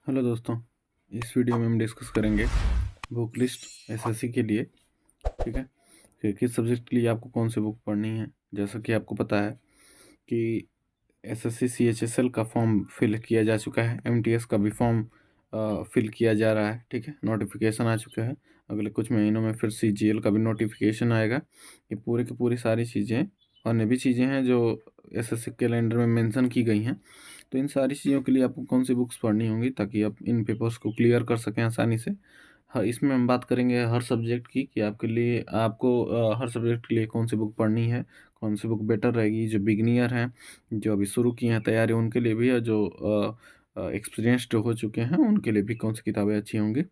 Hello दोस्तों, इस video में हम डिस्कस करेंगे बुक लिस्ट एसएससी के लिए। ठीक है, कि किस सब्जेक्ट के लिए आपको कौन सी बुक पढ़नी है। जैसा कि आपको पता है कि एसएससी सीएचएसएल का फॉर्म फिल किया जा चुका है, एमटीएस का भी फॉर्म फिल किया जा रहा है। ठीक है, नोटिफिकेशन आ चुका है। अगले कुछ महीनों में फिर सीजीएल का भी नोटिफिकेशन आएगा। ये पूरी की पूरी सारी चीज़ें अन्य भी चीज़ें हैं जो एसएससी कैलेंडर में मेंशन की गई हैं। तो इन सारी चीज़ों के लिए आपको कौन सी बुक्स पढ़नी होंगी ताकि आप इन पेपर्स को क्लियर कर सकें आसानी से। हाँ, इसमें हम बात करेंगे हर सब्जेक्ट की कि आपके लिए आपको हर सब्जेक्ट के लिए कौन सी बुक पढ़नी है, कौन सी बुक बेटर रहेगी। जो बिगिनियर हैं, जो अभी शुरू की हैं तैयारी, उनके लिए भी, और जो एक्सपीरियंस्ड हो चुके हैं उनके लिए भी कौन सी किताबें अच्छी होंगी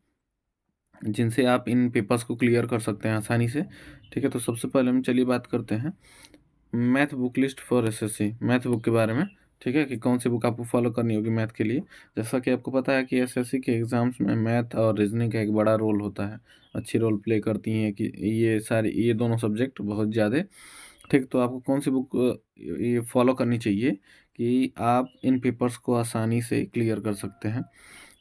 जिनसे आप इन पेपर्स को क्लियर कर सकते हैं आसानी से। ठीक है, तो सबसे पहले हम चलिए बात करते हैं math book list for SSC, math book के बारे में। ठीक है, कि कौन सी बुक आपको फॉलो करनी होगी मैथ के लिए। जैसा कि आपको पता है कि एसएससी के एग्ज़ाम्स में मैथ और रीजनिंग का एक बड़ा रोल होता है, अच्छी रोल प्ले करती हैं कि ये दोनों सब्जेक्ट बहुत ज़्यादा। ठीक, तो आपको कौन सी बुक ये फॉलो करनी चाहिए कि आप इन पेपर्स को आसानी से क्लियर कर सकते हैं।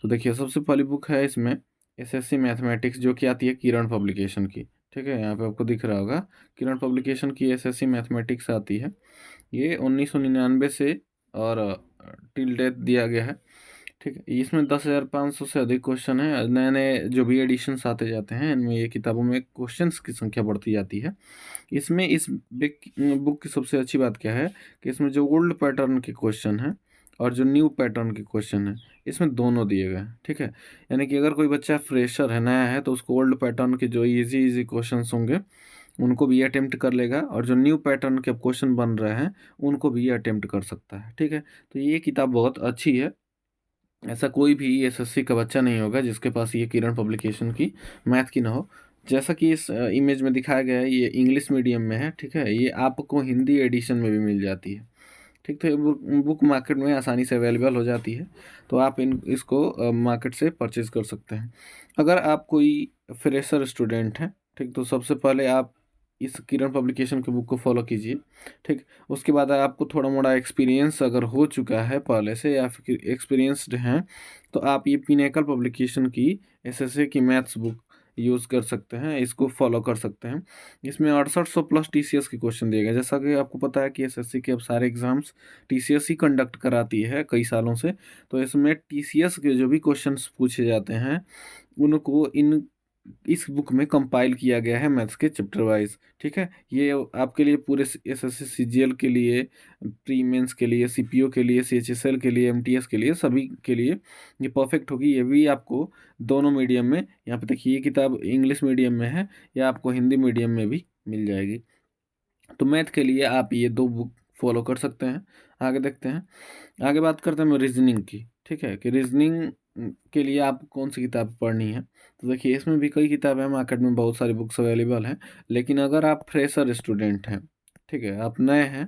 तो देखिए, सबसे पहली बुक है इसमें एसएससी मैथमेटिक्स, जो कि आती है किरण पब्लिकेशन की। ठीक है, यहाँ पे आपको दिख रहा होगा किरण पब्लिकेशन की एसएससी मैथमेटिक्स आती है। ये 1999 से और टिल डेट दिया गया है। ठीक है, इसमें 10,500 से अधिक क्वेश्चन है। नए नए जो भी एडिशंस आते जाते हैं इनमें ये किताबों में क्वेश्चंस की संख्या बढ़ती जाती है। इसमें इस बुक की सबसे अच्छी बात क्या है कि इसमें जो ओल्ड पैटर्न के क्वेश्चन हैं और जो न्यू पैटर्न के क्वेश्चन हैं, इसमें दोनों दिए गए हैं। ठीक है, यानी कि अगर कोई बच्चा फ्रेशर है, नया है, तो उसको ओल्ड पैटर्न के जो इजी इजी क्वेश्चंस होंगे उनको भी अटेम्प्ट कर लेगा, और जो न्यू पैटर्न के क्वेश्चन बन रहे हैं उनको भी अटेम्प्ट कर सकता है। ठीक है, तो ये किताब बहुत अच्छी है। ऐसा कोई भी एसएससी का बच्चा नहीं होगा जिसके पास ये किरण पब्लिकेशन की मैथ की ना हो। जैसा कि इस इमेज में दिखाया गया है, ये इंग्लिश मीडियम में है। ठीक है, ये आपको हिंदी एडिशन में भी मिल जाती है। ठीक, तो ये बुक मार्केट में आसानी से अवेलेबल हो जाती है, तो आप इसको मार्केट से परचेज़ कर सकते हैं। अगर आप कोई फ्रेशर स्टूडेंट हैं, ठीक, तो सबसे पहले आप इस किरण पब्लिकेशन की बुक को फॉलो कीजिए। ठीक, उसके बाद आपको थोड़ा मोड़ा एक्सपीरियंस अगर हो चुका है पहले से, या फिर एक्सपीरियंस्ड हैं, तो आप ये पिनेकल पब्लिकेशन की एसएससी की मैथ्स बुक यूज़ कर सकते हैं, इसको फॉलो कर सकते हैं। इसमें 6800 प्लस टीसीएस के क्वेश्चन दिए गए। जैसा कि आपको पता है कि एसएससी के अब सारे एग्ज़ाम्स टीसीएस ही कंडक्ट कराती है कई सालों से। तो इसमें टीसीएस के जो भी क्वेश्चन्स पूछे जाते हैं उनको इस बुक में कंपाइल किया गया है मैथ्स के चैप्टर वाइज। ठीक है, ये आपके लिए पूरे एसएससी सीजीएल के लिए, प्री मेंस के लिए, सीपीओ के लिए, सीएचएसएल के लिए, एमटीएस के लिए, सभी के लिए ये परफेक्ट होगी। ये भी आपको दोनों मीडियम में, यहाँ पे देखिए ये किताब इंग्लिश मीडियम में है, या आपको हिंदी मीडियम में भी मिल जाएगी। तो मैथ के लिए आप ये दो बुक फॉलो कर सकते हैं। आगे देखते हैं, आगे बात करते हैं रीजनिंग की। ठीक है, कि रीजनिंग के लिए आप कौन सी किताब पढ़नी है। तो देखिए, इसमें भी कई किताबें हैं, मार्केट में बहुत सारी बुक्स अवेलेबल हैं। लेकिन अगर आप फ्रेशर स्टूडेंट हैं, ठीक है, आप नए हैं,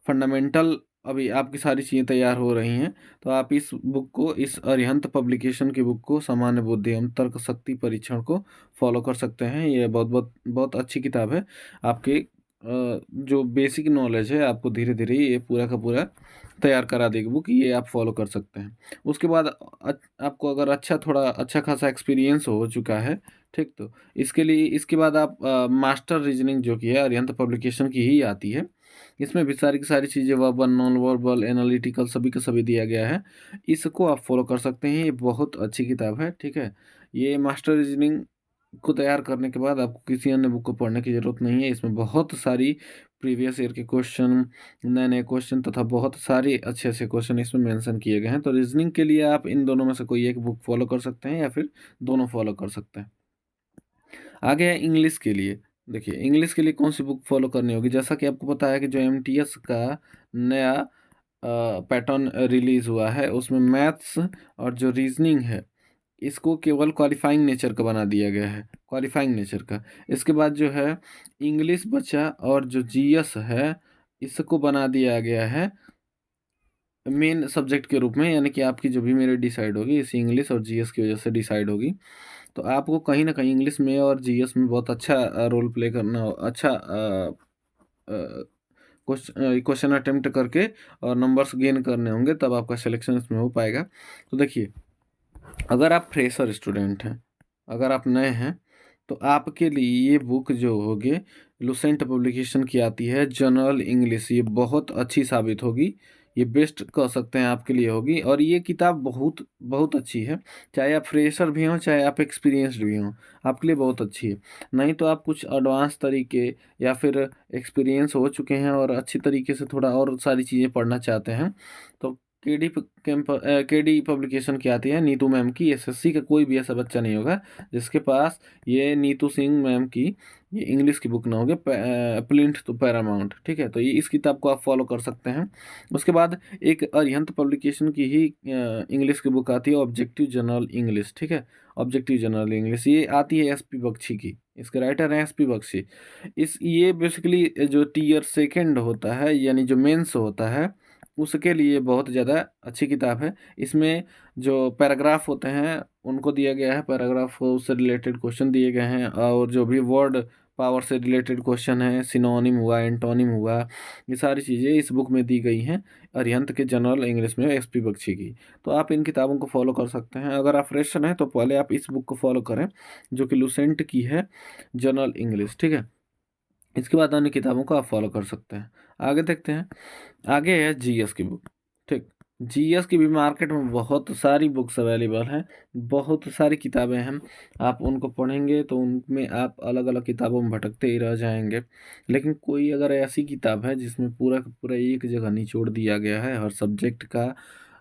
फंडामेंटल अभी आपकी सारी चीज़ें तैयार हो रही हैं, तो आप इस बुक को, इस अरिहंत पब्लिकेशन की बुक को, सामान्य बुद्धि एवं तर्क शक्ति परीक्षण को फॉलो कर सकते हैं। ये बहुत बहुत बहुत अच्छी किताब है। आपके जो बेसिक नॉलेज है आपको धीरे धीरे ये पूरा का पूरा तैयार करा देगी बुक, ये आप फॉलो कर सकते हैं। उसके बाद आपको अगर थोड़ा अच्छा खासा एक्सपीरियंस हो चुका है, ठीक, तो इसके लिए इसके बाद आप मास्टर रीजनिंग जो कि है अरिहंत पब्लिकेशन की ही आती है। इसमें भी सारी की सारी चीज़ें वर्बल, नॉन वर्बल, एनालिटिकल सभी का सभी दिया गया है। इसको आप फॉलो कर सकते हैं, ये बहुत अच्छी किताब है। ठीक है, ये मास्टर रीजनिंग को तैयार करने के बाद आपको किसी अन्य बुक को पढ़ने की ज़रूरत नहीं है। इसमें बहुत सारी प्रीवियस ईयर के क्वेश्चन, नए नए क्वेश्चन तथा बहुत सारे अच्छे अच्छे क्वेश्चन इसमें मेंशन किए गए हैं। तो रीजनिंग के लिए आप इन दोनों में से कोई एक बुक फॉलो कर सकते हैं, या फिर दोनों फॉलो कर सकते हैं। आगे है इंग्लिश के लिए। देखिए, इंग्लिश के लिए कौन सी बुक फॉलो करनी होगी। जैसा कि आपको पता है कि जो एमटीएस का नया पैटर्न रिलीज़ हुआ है, उसमें मैथ्स और जो रीजनिंग है इसको केवल क्वालिफाइंग नेचर का बना दिया गया है, क्वालिफाइंग नेचर का। इसके बाद जो है इंग्लिश बचा, और जो जीएस है इसको बना दिया गया है मेन सब्जेक्ट के रूप में, यानी कि आपकी जो भी मेरिट डिसाइड होगी इसी इंग्लिश और जीएस की वजह से डिसाइड होगी। तो आपको कहीं ना कहीं इंग्लिश में और जीएस में बहुत अच्छा रोल प्ले करना, अच्छा क्वेश्चन अटेम्प्ट करके और नंबर्स गेन करने होंगे, तब आपका सिलेक्शन इसमें हो पाएगा। तो देखिए, अगर आप फ्रेशर स्टूडेंट हैं, अगर आप नए हैं, तो आपके लिए ये बुक जो होगी लुसेंट पब्लिकेशन की आती है जनरल इंग्लिश, ये बहुत अच्छी साबित होगी। ये बेस्ट कह सकते हैं आपके लिए होगी, और ये किताब बहुत बहुत अच्छी है। चाहे आप फ्रेशर भी हों, चाहे आप एक्सपीरियंस्ड भी हों, आपके लिए बहुत अच्छी है। नहीं तो आप कुछ एडवांस तरीके या फिर एक्सपीरियंस हो चुके हैं और अच्छी तरीके से थोड़ा और सारी चीज़ें पढ़ना चाहते हैं, तो केडी पब्लिकेशन की आती है नीतू मैम की। एसएससी का कोई भी ऐसा बच्चा नहीं होगा जिसके पास ये नीतू सिंह मैम की ये इंग्लिश की बुक ना होगी, प्लिंथ टू पैरामाउंट, ठीक है। तो ये इस किताब को आप फॉलो कर सकते हैं। उसके बाद एक अरिहंत पब्लिकेशन की ही इंग्लिश की बुक आती है ऑब्जेक्टिव जनरल इंग्लिश, ठीक है। ऑब्जेक्टिव जनरल इंग्लिश ये आती है एसपी बख्शी की, इसके राइटर हैं एसपी बख्शी। ये बेसिकली जो टीयर सेकंड होता है, यानी जो मेंस होता है, उसके लिए बहुत ज़्यादा अच्छी किताब है। इसमें जो पैराग्राफ होते हैं उनको दिया गया है, पैराग्राफ उससे रिलेटेड क्वेश्चन दिए गए हैं, और जो भी वर्ड पावर से रिलेटेड क्वेश्चन है, सिनोनिम हुआ, एंटोनिम हुआ, ये सारी चीज़ें इस बुक में दी गई हैं अरिहंत के जनरल इंग्लिश में एसपी बख्शी की। तो आप इन किताबों को फॉलो कर सकते हैं। अगर आप फ्रेशर हैं तो पहले आप इस बुक को फॉलो करें जो कि लुसेंट की है जनरल इंग्लिश, ठीक है। इसके बाद अन्य किताबों को आप फॉलो कर सकते हैं। आगे देखते हैं, आगे है जीएस की बुक, ठीक। जीएस की भी मार्केट में बहुत सारी बुक्स अवेलेबल हैं, बहुत सारी किताबें हैं। आप उनको पढ़ेंगे तो उनमें आप अलग अलग किताबों में भटकते ही रह जाएंगे। लेकिन कोई अगर ऐसी किताब है जिसमें पूरा का पूरा एक जगह निचोड़ दिया गया है, हर सब्जेक्ट का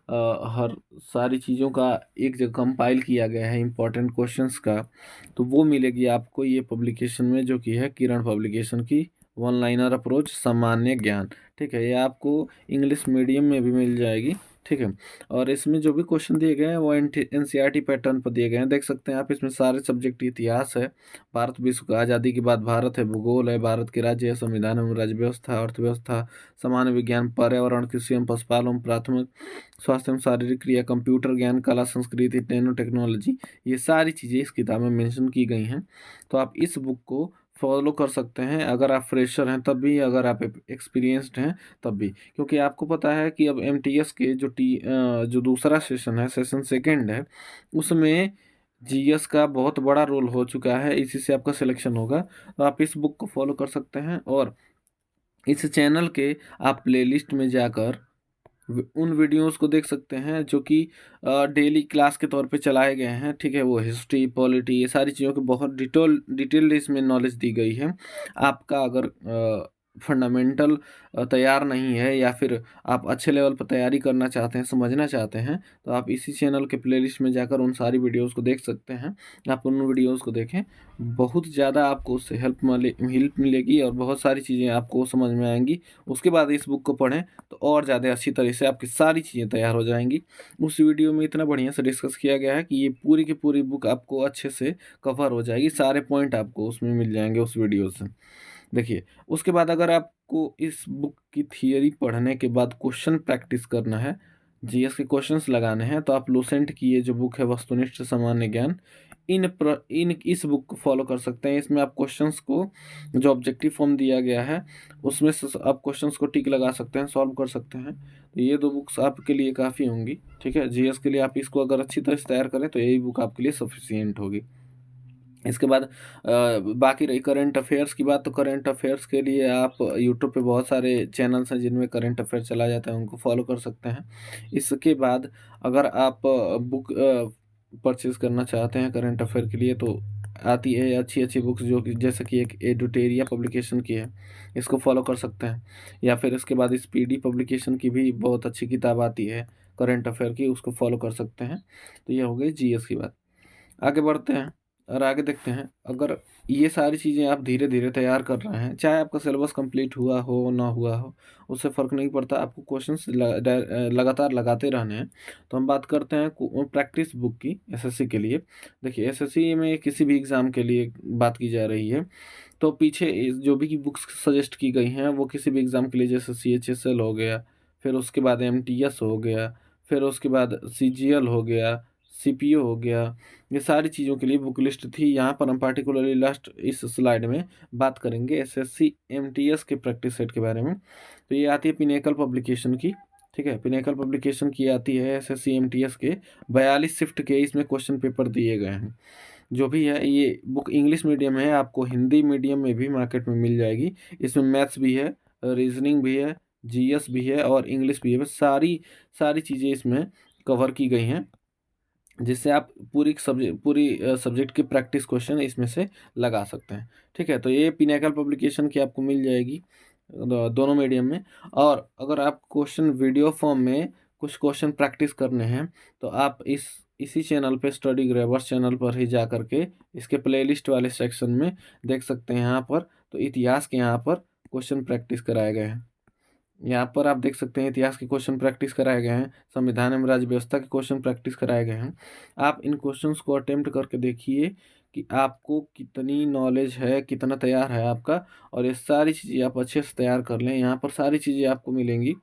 हर सारी चीज़ों का एक जगह कंपाइल किया गया है, इंपॉर्टेंट क्वेश्चंस का, तो वो मिलेगी आपको ये पब्लिकेशन में, जो कि है किरण पब्लिकेशन की वन लाइनर अप्रोच सामान्य ज्ञान, ठीक है। ये आपको इंग्लिश मीडियम में भी मिल जाएगी, ठीक है। और इसमें जो भी क्वेश्चन दिए गए हैं वो एनसीईआरटी पैटर्न पर दिए गए हैं, देख सकते हैं आप। इसमें सारे सब्जेक्ट इतिहास है, भारत विश्व का, आज़ादी के बाद भारत है, भूगोल है, भारत के राज्य है, संविधान एवं राज्य व्यवस्था, अर्थव्यवस्था, सामान्य विज्ञान, पर्यावरण, कृषि एवं पशुपालन एवं प्राथमिक स्वास्थ्य एवं शारीरिक क्रिया, कंप्यूटर ज्ञान, कला संस्कृति, नैनो टेक्नोलॉजी, ये सारी चीज़ें इस किताब में मेंशन की गई हैं। तो आप इस बुक को फॉलो कर सकते हैं, अगर आप फ्रेशर हैं तब भी, अगर आप एक्सपीरियंस्ड हैं तब भी। क्योंकि आपको पता है कि अब एमटीएस के जो दूसरा सेशन है, सेशन सेकंड है, उसमें जीएस का बहुत बड़ा रोल हो चुका है, इसी से आपका सिलेक्शन होगा। तो आप इस बुक को फॉलो कर सकते हैं, और इस चैनल के आप प्लेलिस्ट में जाकर उन वीडियोस को देख सकते हैं जो कि डेली क्लास के तौर पे चलाए गए हैं, ठीक है। वो हिस्ट्री, पॉलिटी, ये सारी चीज़ों की बहुत डिटेल्ड इसमें नॉलेज दी गई है। आपका अगर फंडामेंटल तैयार नहीं है, या फिर आप अच्छे लेवल पर तैयारी करना चाहते हैं, समझना चाहते हैं, तो आप इसी चैनल के प्लेलिस्ट में जाकर उन सारी वीडियोस को देख सकते हैं। आप उन वीडियोस को देखें, बहुत ज़्यादा आपको उससे हेल्प मिलेगी, और बहुत सारी चीज़ें आपको समझ में आएंगी। उसके बाद इस बुक को पढ़ें तो और ज़्यादा अच्छी तरह से आपकी सारी चीज़ें तैयार हो जाएंगी। उस वीडियो में इतना बढ़िया से डिस्कस किया गया है कि ये पूरी की पूरी बुक आपको अच्छे से कवर हो जाएगी, सारे पॉइंट आपको उसमें मिल जाएंगे उस वीडियो से। देखिए, उसके बाद अगर आपको इस बुक की थियरी पढ़ने के बाद क्वेश्चन प्रैक्टिस करना है, जीएस के क्वेश्चंस लगाने हैं, तो आप लुसेंट की ये जो बुक है वस्तुनिष्ठ सामान्य ज्ञान, इन इस बुक को फॉलो कर सकते हैं। इसमें आप क्वेश्चंस को, जो ऑब्जेक्टिव फॉर्म दिया गया है उसमें से आप क्वेश्चंस को टिक लगा सकते हैं, सॉल्व कर सकते हैं। तो ये दो बुक्स आपके लिए काफ़ी होंगी, ठीक है। जीएस के लिए आप इसको अगर अच्छी तरह से तैयार करें तो यही बुक आपके लिए सफिशियंट होगी। इसके बाद बाकी रही करंट अफेयर्स की बात, तो करंट अफेयर्स के लिए आप यूट्यूब पे बहुत सारे चैनल्स हैं जिनमें करंट अफेयर चला जाता है, उनको फॉलो कर सकते हैं। इसके बाद अगर आप बुक परचेज़ करना चाहते हैं करंट अफेयर के लिए, तो आती है अच्छी अच्छी बुक्स, जो कि जैसे कि एक एडुटेरिया पब्लिकेशन की है, इसको फॉलो कर सकते हैं। या फिर इसके बाद स्पीडी पब्लिकेशन की भी बहुत अच्छी किताब आती है करंट अफेयर की, उसको फॉलो कर सकते हैं। तो ये हो गई जीएस की बात। आगे बढ़ते हैं और आगे देखते हैं, अगर ये सारी चीज़ें आप धीरे धीरे तैयार कर रहे हैं, चाहे आपका सिलेबस कंप्लीट हुआ हो ना हुआ हो, उससे फ़र्क नहीं पड़ता, आपको क्वेश्चंस लगातार लगाते रहने हैं। तो हम बात करते हैं प्रैक्टिस बुक की एसएससी के लिए। देखिए, एसएससी में किसी भी एग्ज़ाम के लिए बात की जा रही है, तो पीछे जो भी बुक्स सजेस्ट की गई हैं वो किसी भी एग्ज़ाम के लिए, जैसे CHSL हो गया, फिर उसके बाद MTS हो गया, फिर उसके बाद CGL हो गया, सीपीओ हो गया, ये सारी चीज़ों के लिए बुक लिस्ट थी। यहाँ पर हम पार्टिकुलरली लास्ट इस स्लाइड में बात करेंगे एसएससी एमटीएस के प्रैक्टिस सेट के बारे में। तो ये आती है पिनेकल पब्लिकेशन की, ठीक है, पिनेकल पब्लिकेशन की आती है एसएससी एमटीएस के 42 शिफ्ट के इसमें क्वेश्चन पेपर दिए गए हैं। जो भी है ये बुक इंग्लिश मीडियम है, आपको हिंदी मीडियम में भी मार्केट में मिल जाएगी। इसमें मैथ्स भी है, रीजनिंग भी है, जीएस भी है और इंग्लिश भी है। बस सारी सारी चीज़ें इसमें कवर की गई हैं, जिससे आप पूरी सब्जेक्ट की प्रैक्टिस क्वेश्चन इसमें से लगा सकते हैं। ठीक है, तो ये पिनेकल पब्लिकेशन की आपको मिल जाएगी दोनों मीडियम में। और अगर आप क्वेश्चन वीडियो फॉर्म में कुछ क्वेश्चन प्रैक्टिस करने हैं तो आप इसी चैनल पे स्टडी ग्रेबर्स चैनल पर ही जा करके इसके प्लेलिस्ट वाले सेक्शन में देख सकते हैं। यहाँ पर तो इतिहास के यहाँ पर क्वेश्चन प्रैक्टिस कराए गए हैं। यहाँ पर आप देख सकते हैं इतिहास के क्वेश्चन प्रैक्टिस कराए गए हैं, संविधान एवं राज्य व्यवस्था के क्वेश्चन प्रैक्टिस कराए गए हैं। आप इन क्वेश्चंस को अटेम्प्ट करके देखिए कि आपको कितनी नॉलेज है, कितना तैयार है आपका, और ये सारी चीज़ें आप अच्छे से तैयार कर लें। यहाँ पर सारी चीज़ें आपको मिलेंगी,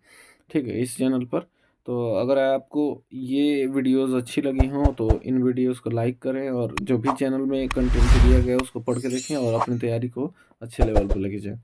ठीक है, इस चैनल पर। तो अगर आपको ये वीडियोस अच्छी लगी हों तो इन वीडियोस को लाइक करें, और जो भी चैनल में कंटेंट दिया गया है उसको पढ़ के देखें और अपनी तैयारी को अच्छे लेवल पर लेके जाएं।